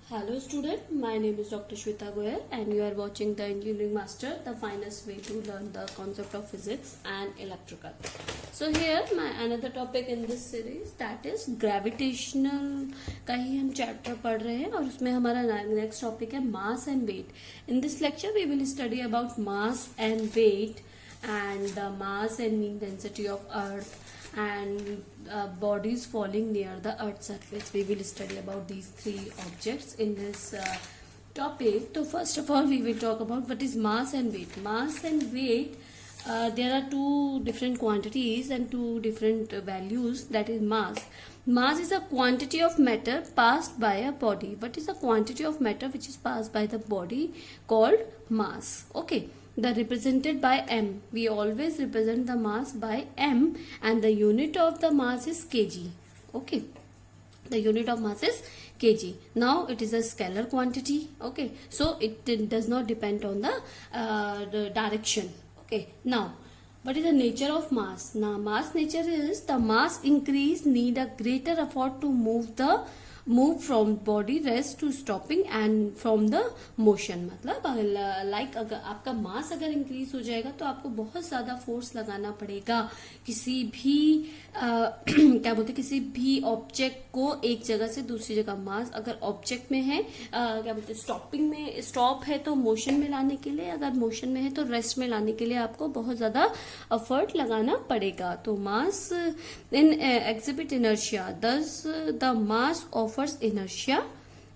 Hello student, my name is Dr. Shweta Goyal and you are watching the Engineering Master, the finest way to learn the concept of physics and electrical. So here my another topic in this series, that is gravitational का ही हम chapter पढ़ रहे हैं और उसमें हमारा next topic है mass and weight. In this lecture we will study about mass and weight and the mass and mean density of earth and bodies falling near the earth's surface. We will study about these three objects in this topic. So first of all we will talk about what is mass and weight. Mass and weight, there are two different quantities and two different values. That is mass. Mass is a quantity of matter passed by a body. What is a quantity of matter which is passed by the body called mass? Okay. The represented by m. We always represent the mass by m and the unit of the mass is kg. Okay. The unit of mass is kg. Now it is a scalar quantity. Okay. So it does not depend on the direction. Okay. Now what is the nature of mass? Now mass nature is the mass increase need a greater effort to move from body rest to stopping and from the motion. मतलब like अगर आपका मास अगर increase हो जाएगा तो आपको बहुत ज्यादा फोर्स लगाना पड़ेगा किसी भी क्या बोलते किसी भी ऑब्जेक्ट को एक जगह से दूसरी जगह. मास अगर ऑब्जेक्ट में है क्या बोलते स्टॉपिंग में स्टॉप है तो मोशन में लाने के लिए, अगर मोशन में है तो रेस्ट में लाने के लिए आपको बहुत ज्यादा एफर्ट लगाना पड़ेगा. तो मास इन एग्जिबिट इनर्शिया, दस the mass offers inertia.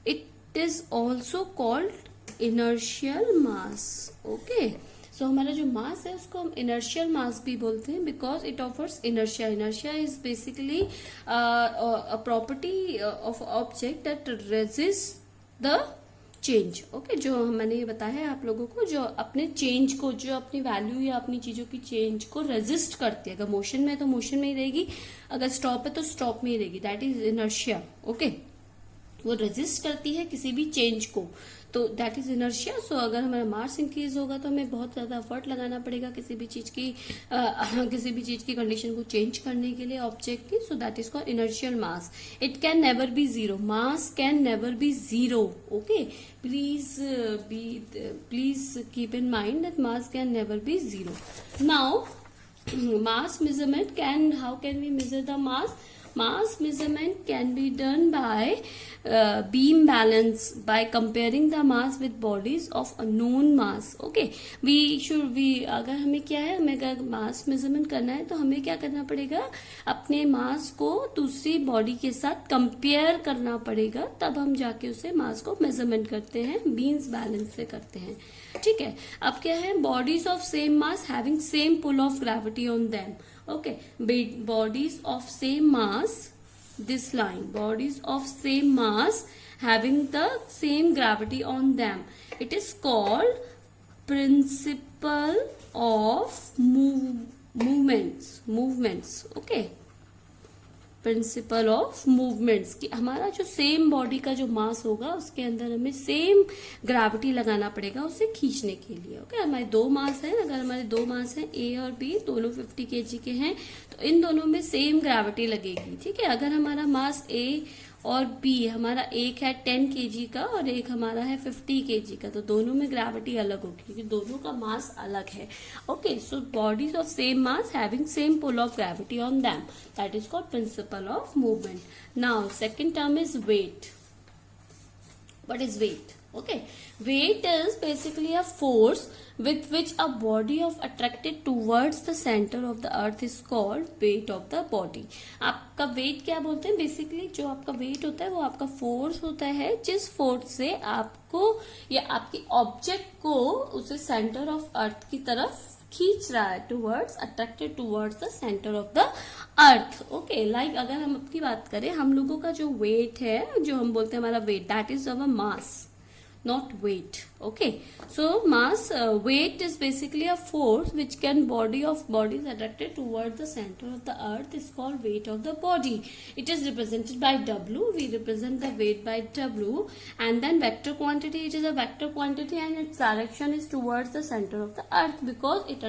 It is also called inertial mass. Okay. So हमारा जो मास है उसको हम inertial mass भी बोलते हैं because it offers inertia. Inertia is basically a property of object that resists the change. Okay. जो मैंने बताया है आप लोगों को, जो अपने चेंज को, जो अपनी वैल्यू या अपनी चीजों की चेंज को रेजिस्ट करती है. अगर मोशन में है तो मोशन में ही रहेगी, अगर स्टॉप है तो स्टॉप में ही रहेगी. That is inertia. ओके. वो रेजिस्ट करती है किसी भी चेंज को, तो दैट इज इनर्शिया. सो अगर हमारा मास इंक्रीज होगा तो हमें बहुत ज्यादा एफर्ट लगाना पड़ेगा किसी भी चीज की कंडीशन को चेंज करने के लिए ऑब्जेक्ट की. So that is called inertial mass. It can never be zero. Mass can never be zero. Okay. Please keep in mind that mass can never be zero. Now mass measurement how can we measure the mass? Mass measurement can be done by beam balance, by comparing the mass with bodies of a known mass. Okay. अगर हमें क्या है, हमें अगर मास measurement करना है तो हमें क्या करना पड़ेगा, अपने मास को दूसरी बॉडी के साथ कंपेयर करना पड़ेगा, तब हम जाके उसे मास को मेजरमेंट करते हैं, बीम्स बैलेंस से करते हैं. ठीक है. अब क्या है, bodies of same mass having same pull of gravity on them. Okay, bodies of same mass, this line, bodies of same mass having the same gravity on them, it is called principle of movements. Okay, principle of movements की हमारा जो same body का जो मास होगा उसके अंदर हमें same gravity लगाना पड़ेगा उसे खींचने के लिए. ओके. हमारे दो मास हैं, अगर हमारे दो मास हैं ए और बी, दोनों 50 kg के हैं, तो इन दोनों में सेम ग्रेविटी लगेगी. ठीक है. अगर हमारा मास ए और बी, हमारा एक है 10 kg का और एक हमारा है 50 kg का, तो दोनों में ग्रेविटी अलग होगी क्योंकि दोनों का मास अलग है. Okay. So bodies of same mass having same pull of gravity on them, that is called principle of movement. Now second term is weight. What is weight? Okay. Weight is basically a force with which a body of attracted towards the center of the earth is called weight of the body. आपका weight क्या बोलते हैं? Basically जो आपका weight होता है वो आपका force होता है, जिस force से आपको या आपके object को उसे center of earth की तरफ खींच रहा है, attracted towards the center of the earth. Okay. Like अगर हम अपनी बात करें, हम लोगों का जो weight है, जो हम बोलते हैं हमारा weight, that is our mass, not weight. Okay. So mass, weight is basically a force which can bodies attracted towards the center of the earth is called weight of the body. It is represented by W. We represent the weight by W. And then vector quantity, it is a vector quantity and its direction is towards the center of the earth because it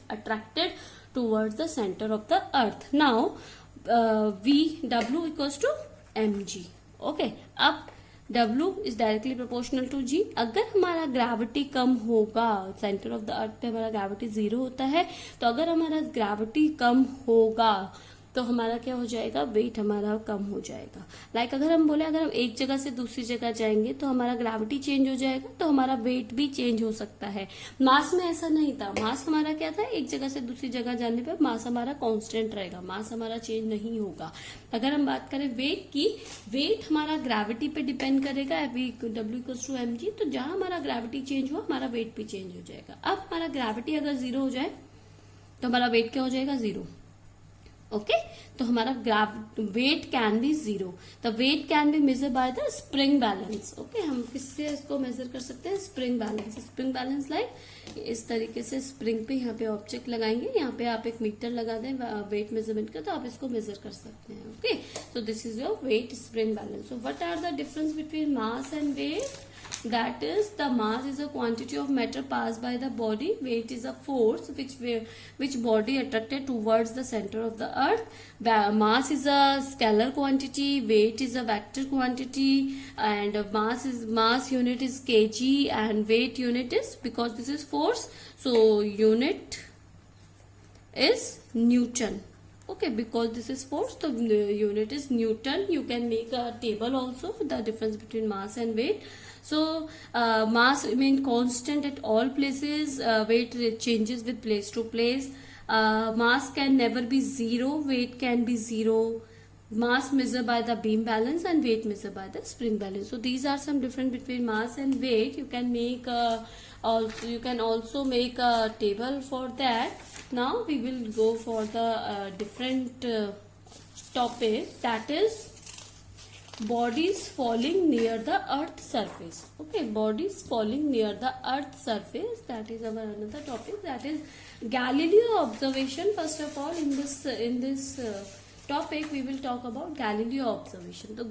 attracted towards the center of the earth. Now W equals to mg. Okay. अब W is directly proportional to G। अगर हमारा gravity कम होगा, centre of the earth पे हमारा gravity 0 होता है, तो अगर हमारा ग्रेविटी कम होगा तो हमारा क्या हो जाएगा, वेट हमारा कम हो जाएगा। लाइक अगर हम बोले अगर हम एक जगह से दूसरी जगह जाएंगे तो हमारा ग्रेविटी चेंज हो जाएगा, तो हमारा वेट भी चेंज हो सकता है। मास में ऐसा नहीं था, मास हमारा क्या था, एक जगह से दूसरी जगह जाने पर मास हमारा कांस्टेंट रहेगा, मास हमारा चेंज नहीं होगा। अगर हम बात करें वेट की, वेट हमारा ग्रेविटी पे डिपेंड करेगा, W=mg। तो जहां हमारा ग्रेविटी चेंज हुआ हमारा वेट भी चेंज हो जाएगा। अब हमारा ग्रेविटी अगर 0 हो जाए तो हमारा वेट क्या हो जाएगा, 0। ओके, तो हमारा weight can be 0। The weight can be measure by the spring balance. Okay, हम किससे इसको मेजर कर सकते हैं, spring balance. Spring balance like इस तरीके से स्प्रिंग पे यहाँ पे ऑब्जेक्ट लगाएंगे, यहाँ पे आप एक मीटर लगा दें वेट मेजरमेंट का, तो आप इसको मेजर कर सकते हैं। Okay, so this is your weight spring balance. So what are the difference between mass and weight? That is, the mass is a quantity of matter passed by the body. Weight is a force which body attracted towards the center of the earth. Mass is a scalar quantity, weight is a vector quantity, and mass unit is kg and weight unit is, because this is force, so unit is Newton. Okay, because this is force, so the unit is Newton. You can make a table also, the difference between mass and weight. So mass remain constant at all places, weight changes with place to place. Mass can never be 0, weight can be 0. Mass measured by the beam balance and weight measured by the spring balance. So these are some difference between mass and weight. You can make also make a table for that. Now we will go for the different topic, that is bodies falling near the earth surface. Okay, bodies falling near the earth surface, that is our another topic, that is Galileo observation. First of all, in this topic we will talk about Galileo observation. The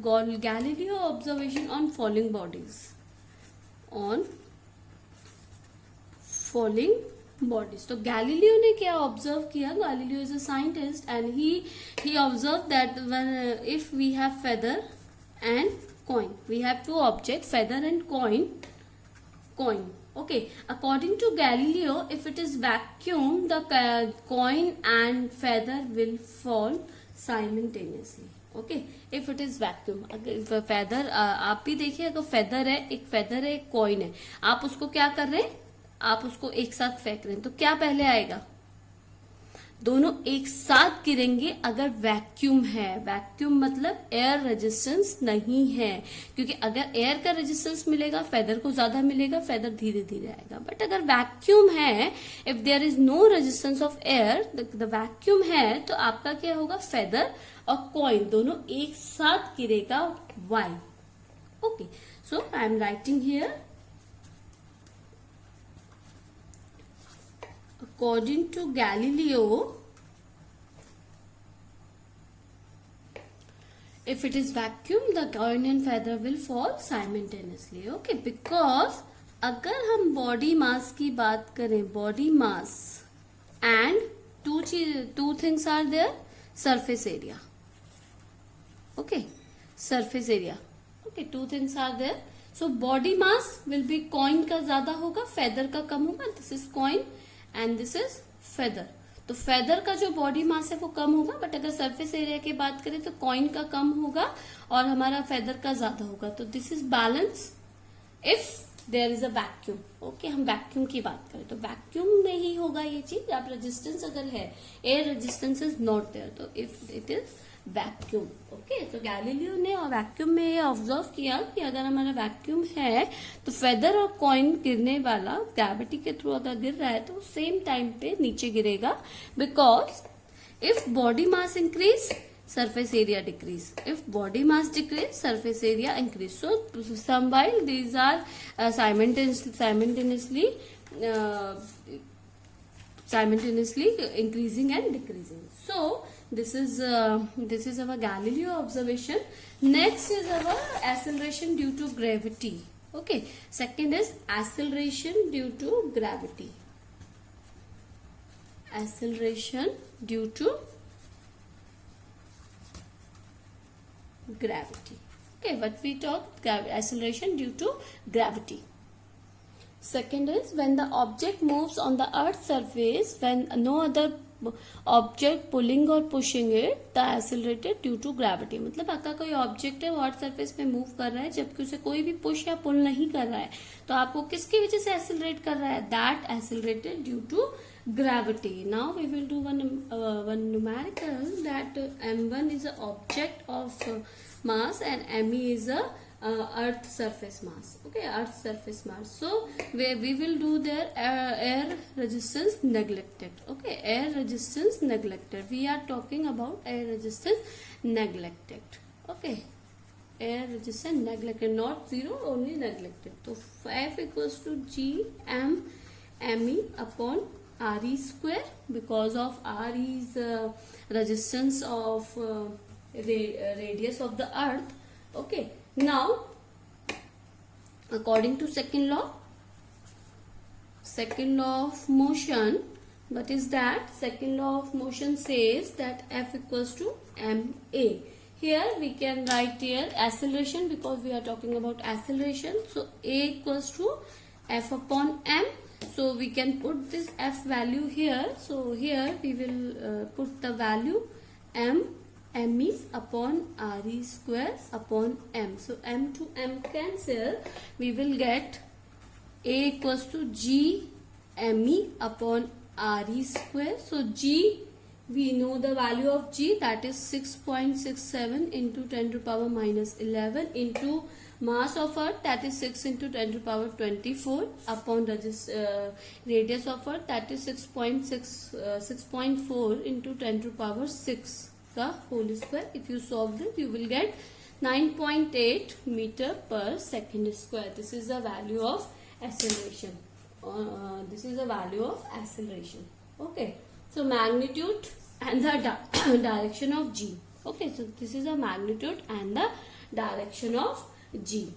Galileo observation on falling bodies, on falling bodies. तो Galileo ने क्या observe किया? Galileo is a scientist and he observed that when if we have feather and coin, we have two objects, feather and coin. Okay, according to Galileo, if it is vacuum, the coin and feather will fall simultaneously. Okay, if it is vacuum, अगर feather आप भी देखिए, अगर feather है, एक feather है, एक coin है, आप उसको क्या कर रहे हैं, आप उसको एक साथ फेंक रहे हैं, तो क्या पहले आएगा? दोनों एक साथ गिरेंगे अगर वैक्यूम है। वैक्यूम मतलब एयर रेजिस्टेंस नहीं है, क्योंकि अगर एयर का रेजिस्टेंस मिलेगा फेदर को ज्यादा मिलेगा, फेदर धीरे धीरे आएगा। बट अगर वैक्यूम है, if there is no resistance of air, the vacuum है, तो आपका क्या होगा, फेदर और कॉइन दोनों एक साथ गिरेगा। Why? Okay, so I am writing here, according to Galileo, if it is vacuum, the coin and feather will fall simultaneously. Okay, because अगर हम बॉडी मास की बात करें, body mass and two things are there, surface area. Okay, surface area. Okay, two things are there. So body mass will be coin का ज्यादा होगा, feather का कम होगा. This is coin and this is feather. तो feather का जो body mass है वो कम होगा, बट अगर सरफेस एरिया की बात करें तो कॉइन का कम होगा और हमारा फेदर का ज्यादा होगा। तो this is balance if there is a vacuum. Okay, हम वैक्यूम की बात करें तो वैक्यूम में ही होगा ये चीज। अब रेजिस्टेंस अगर है, air resistance is not there, तो if it is vacuum. Okay, तो गैलीलियो ने वैक्यूम में ये ऑब्जर्व किया कि अगर हमारा वैक्यूम है तो फेदर और कॉइन गिरने वाला ग्रेविटी के थ्रू अगर गिर रहा है तो सेम टाइम पे नीचे गिरेगा, because if body mass increase surface area decrease, if body mass decrease surface area increase. So some while these are simultaneously increasing and decreasing. So this is our Galileo observation. Next is our acceleration due to gravity. Okay, second is acceleration due to gravity. Acceleration due to gravity. Okay, what we talked, acceleration due to gravity. Second is when the object moves on the earth's surface when no other object pulling or pushing it, the accelerated due to gravity. मतलब आपका कोई object है वो earth surface पे move कर रहा है जबकि उसे कोई भी पुश या पुल नहीं कर रहा है, तो आपको किसकी वजह से एक्सेलरेट कर रहा है? That accelerated due to gravity. Now we will do one numerical that m1 is an object of mass and me is a earth surface mass. Okay, earth surface mass. So we will do their air resistance neglected. Okay, air resistance neglected. We are talking about air resistance neglected. Okay, air resistance neglected, not zero, only neglected. So F equals to G m me upon RE square, because of RE is resistance of radius of the earth. Okay, now according to second law of motion, what is that? Second law of motion says that F equals to ma. Here we can write here acceleration, because we are talking about acceleration. So a equals to F upon m. So we can put this F value here. So here we will put the value me upon RE square upon m. So m to m cancel. We will get a equals to G me upon RE square. So G, we know the value of G, that is 6.67 into 10 to the power minus 11 into mass of earth, that is 6 into 10 to the power 24 upon radius of earth, that is 6.4 into 10 to the power 6 the whole square. If you solve this, you will get 9.8 meter per second square. This is the value of acceleration. This is the value of acceleration. Okay, so magnitude and the direction of G. Okay, so this is the magnitude and the direction of G.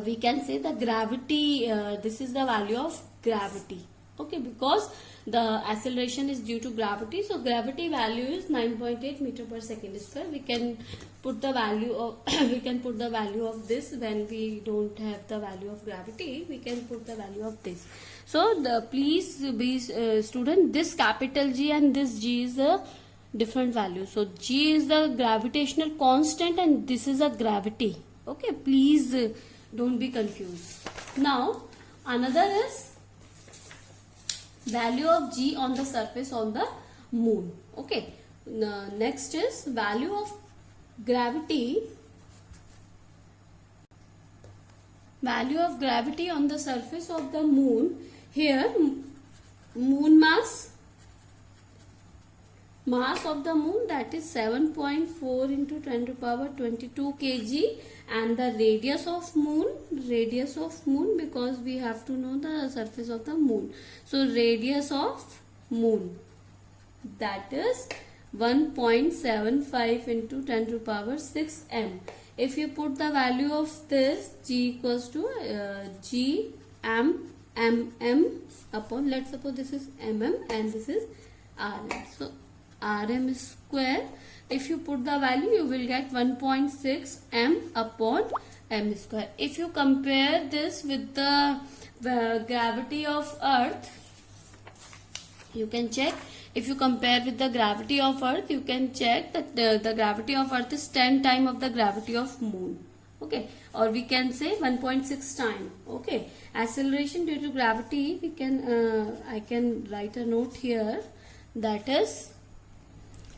We can say the gravity, this is the value of gravity. Okay, because the acceleration is due to gravity, so gravity value is 9.8 meter per second square. We can put the value of we can put the value of this when we don't have the value of gravity. We can put the value of this. So please be student, this capital G and this G is a different value. So G is the gravitational constant and this is a gravity. Okay, please don't be confused. Now another is value of G on the surface on the moon. Okay, next is value of gravity. Value of gravity on the surface of the moon. Here moon mass of the moon, that is 7.4 into 10 to the power 22 kg, and the radius of moon, because we have to know the surface of the moon. So radius of moon, that is 1.75 into 10 to the power 6 m. If you put the value of this, G equals to G m upon, let's suppose this is mm and this is rm. So rm square, if you put the value, you will get 1.6 m upon m square. If you compare this with the gravity of earth, you can check. If you compare with the gravity of earth, you can check that the gravity of earth is 10 times of the gravity of moon. Okay, or we can say 1.6 times. Okay, acceleration due to gravity, we can I can write a note here, that is,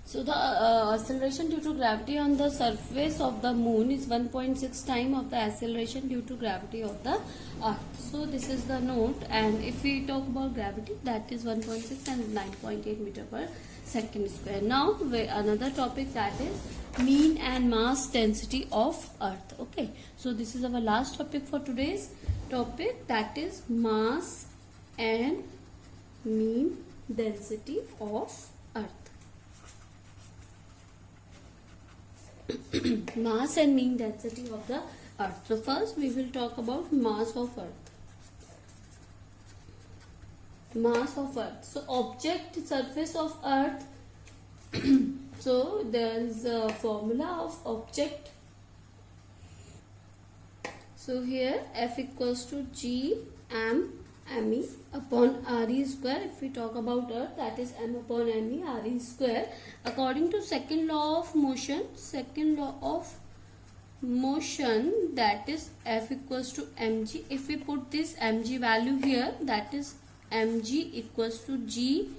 so the acceleration due to gravity on the surface of the moon is 1.6 times of the acceleration due to gravity of the earth. So this is the note, and if we talk about gravity, that is 1.6 and 9.8 meter per second square. Now another topic, that is mean and mass density of earth. Okay, so this is our last topic for today's topic, that is mass and mean density of earth. Mass and mean density of the earth. So first we will talk about mass of earth. Mass of earth. So object surface of earth. So there is a formula of object So here F equals to G M me upon re square. If we talk about earth, that is m upon me re square. According to second law of motion, that is F equals to mg. If we put this mg value here, that is mg equals to G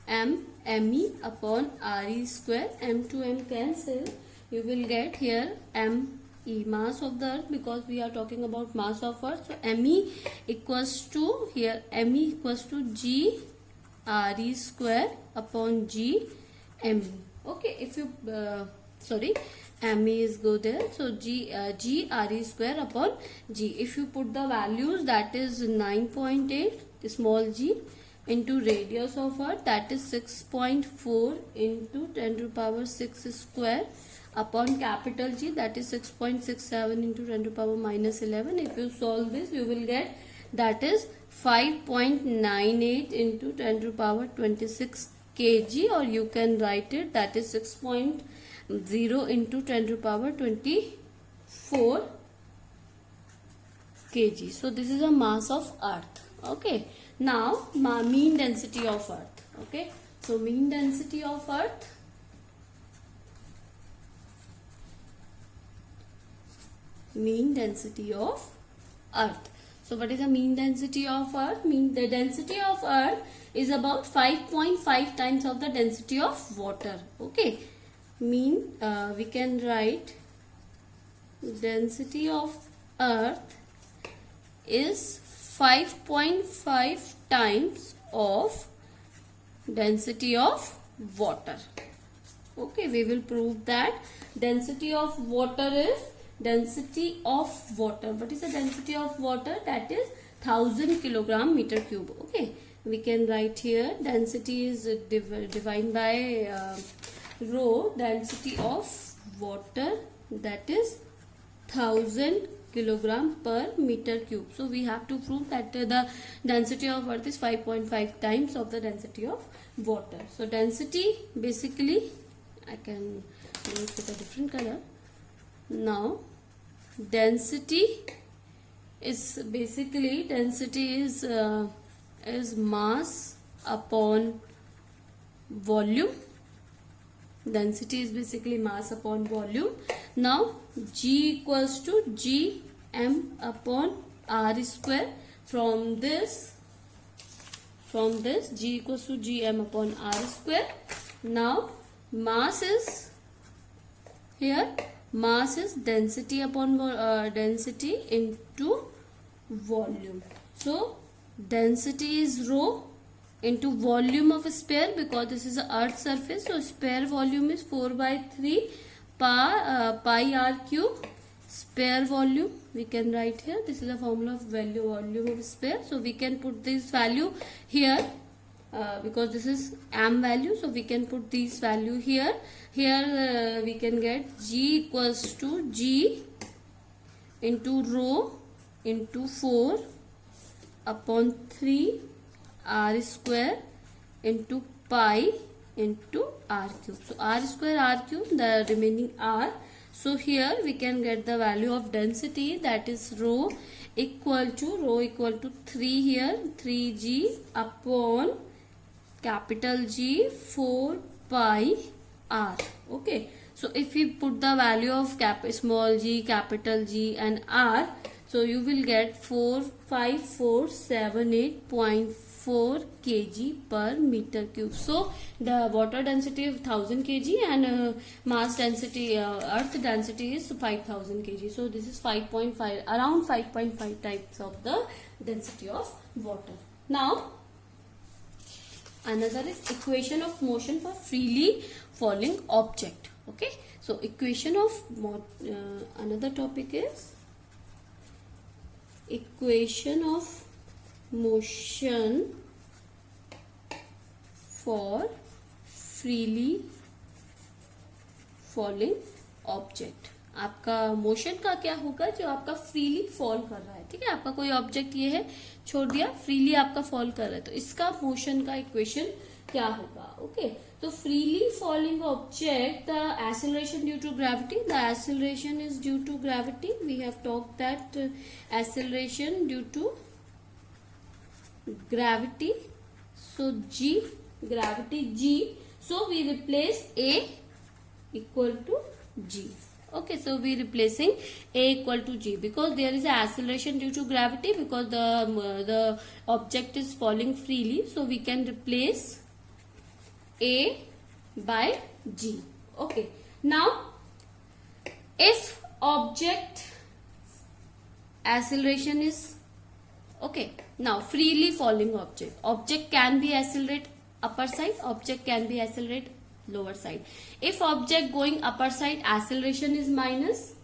m me upon re square. M to m cancel. You will get here m e, mass of the earth, because we are talking about mass of earth. So me equals to, here me equals to G re square upon G me. Okay, if you me is go there, so G re square upon G. If you put the values, that is 9.8 small g into radius of earth, that is 6.4 into 10 to the power 6 square upon capital G, that is 6.67 into 10 to the power minus 11. If you solve this, you will get that is 5.98 into 10 to the power 26 kg, or you can write it, that is 6.0 into 10 to the power 24 kg. So this is a mass of earth. Okay, now mean density of earth. Okay, so mean density of earth, mean density of earth. So what is the mean density of earth? The density of earth is about 5.5 times of the density of water. Okay, we can write density of earth is 5.5 times of density of water. Okay, we will prove that density of water is density of water. What is the density of water? That is 1000 kilogram meter cube. Okay, we can write here density is divided by rho, density of water, that is 1000 kilogram per meter cube. So we have to prove that the density of earth is 5.5 times of the density of water. So density, basically I can make it a different color. Now density is basically is mass upon volume. Density is basically mass upon volume. Now G equals to G m upon r square. From this G equals to G m upon r square. Now mass is here, mass is density upon density into volume. So density is rho into volume of a sphere, because this is a earth surface. So sphere volume is 4/3 pi r cube. Sphere volume we can write here. This is a formula of volume of a sphere. So we can put this value here. Because this is m value, so we can put this value here. Here we can get G equals to G into rho into 4 upon 3 r square into pi into r cube. So r square r cube, the remaining r. So here we can get the value of density, that is rho equal to 3 here, 3g upon capital G 4 pi r. Okay, so if we put the value of small g, capital G and r, so you will get 45478.4 kg per meter cube. So the water density is 1000 kg and mass density, earth density is 5000 kg. So this is 5.5, around 5.5 types of the density of water. Now another is equation of motion for freely falling object. Okay, so equation of another topic is equation of motion for freely falling object. आपका motion का क्या होगा? जो आपका freely fall कर रहा है, ठीक है, आपका कोई ऑब्जेक्ट ये है, छोड़ दिया, फ्रीली आपका फॉल कर रहा है, तो इसका मोशन का इक्वेशन क्या होगा. ओके, तो freely falling object, the acceleration due to gravity, the acceleration is due to gravity. We have talked that acceleration due to gravity. So G, gravity G. So we replace A equal to G. Okay, so we replacing A equal to G because there is a acceleration due to gravity, because the object is falling freely. So we can replace A by G. Okay, now if object acceleration is, okay, now freely falling object can be accelerate upper side, object can be accelerate lower side. If object going upper side, acceleration is minus,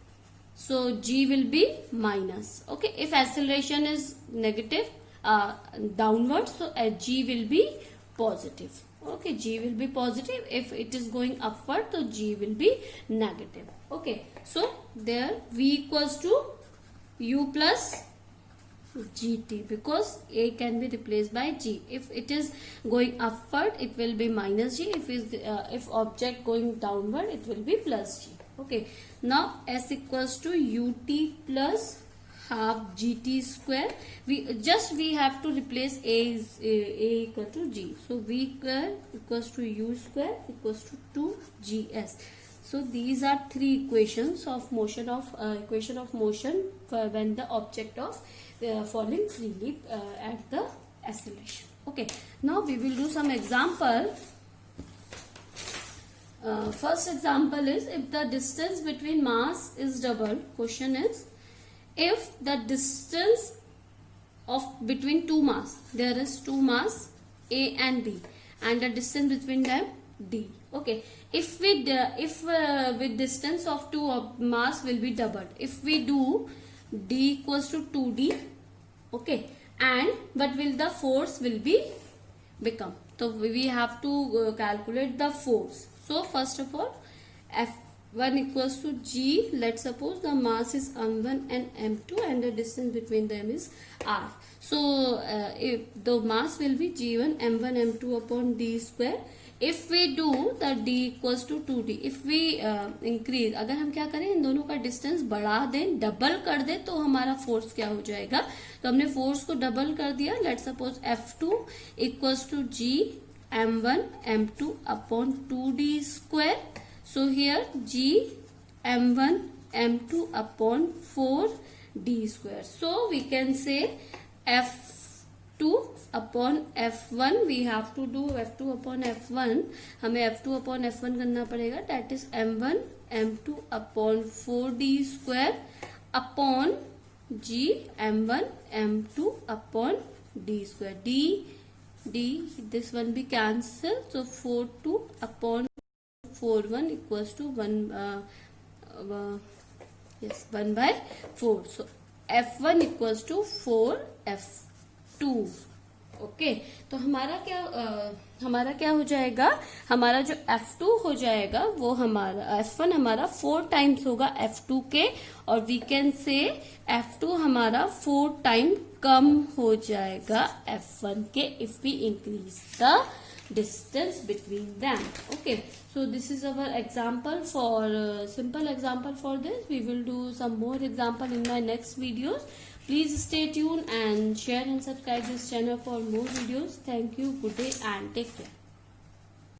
so G will be minus. Okay, if acceleration is negative, downward, so G will be positive. Okay, G will be positive. If it is going upward, so G will be negative. Okay, so there V equals to U plus GT, because A can be replaced by G. If it is going upward, it will be minus G. If object going downward, it will be plus G. Okay, now S equals to UT plus half GT square. We have to replace A equal to G. So V square equals to U square equals to 2GS. So these are three equations of motion for when the object of falling freely at the acceleration. Okay, now we will do some example. First example is, if the distance between mass is double. Question is, if the distance between two mass, there is two mass A and B, and the distance between them D. Okay, if with distance of two mass will be doubled. If we do D equals to 2D, okay, and what will the force will be become? So we have to calculate the force. So first of all, F1 equals to G. Let's suppose the mass is M1 and M2 and the distance between them is R. So if the mass will be G1 M1 M2 upon D square. If we do the D equals to 2D, if we increase, अगर हम क्या करें, इन दोनों का distance बढ़ा दें, double कर दें, तो हमारा फोर्स क्या हो जाएगा. तो हमने फोर्स को डबल कर दिया. Let's suppose F2 equals to G M1 M2 upon 2D square. So here G M1 M2 upon 4D square. So we can say F2 upon F1, we have to do F2 upon F1. हमें F2 upon F1 करना पड़ेगा. That is M1 M2 upon 4D square upon G M1 M2 upon D square. D this one be cancel, so 4 2 upon 4 1 equals to 1 by 4. So F1 equals to 4 F2. Okay, तो हमारा क्या हो जाएगा, हमारा जो F2 हो जाएगा वो हमारा F1 हमारा 4 टाइम्स होगा F2 के, और वी कैन से F2 हमारा 4 टाइम कम हो जाएगा F1 के, if we increase the distance between them. Okay, so this is our example for simple example for this. We will do some more example in my next videos. Please stay tuned and share and subscribe this channel for more videos. Thank you, good day and take care.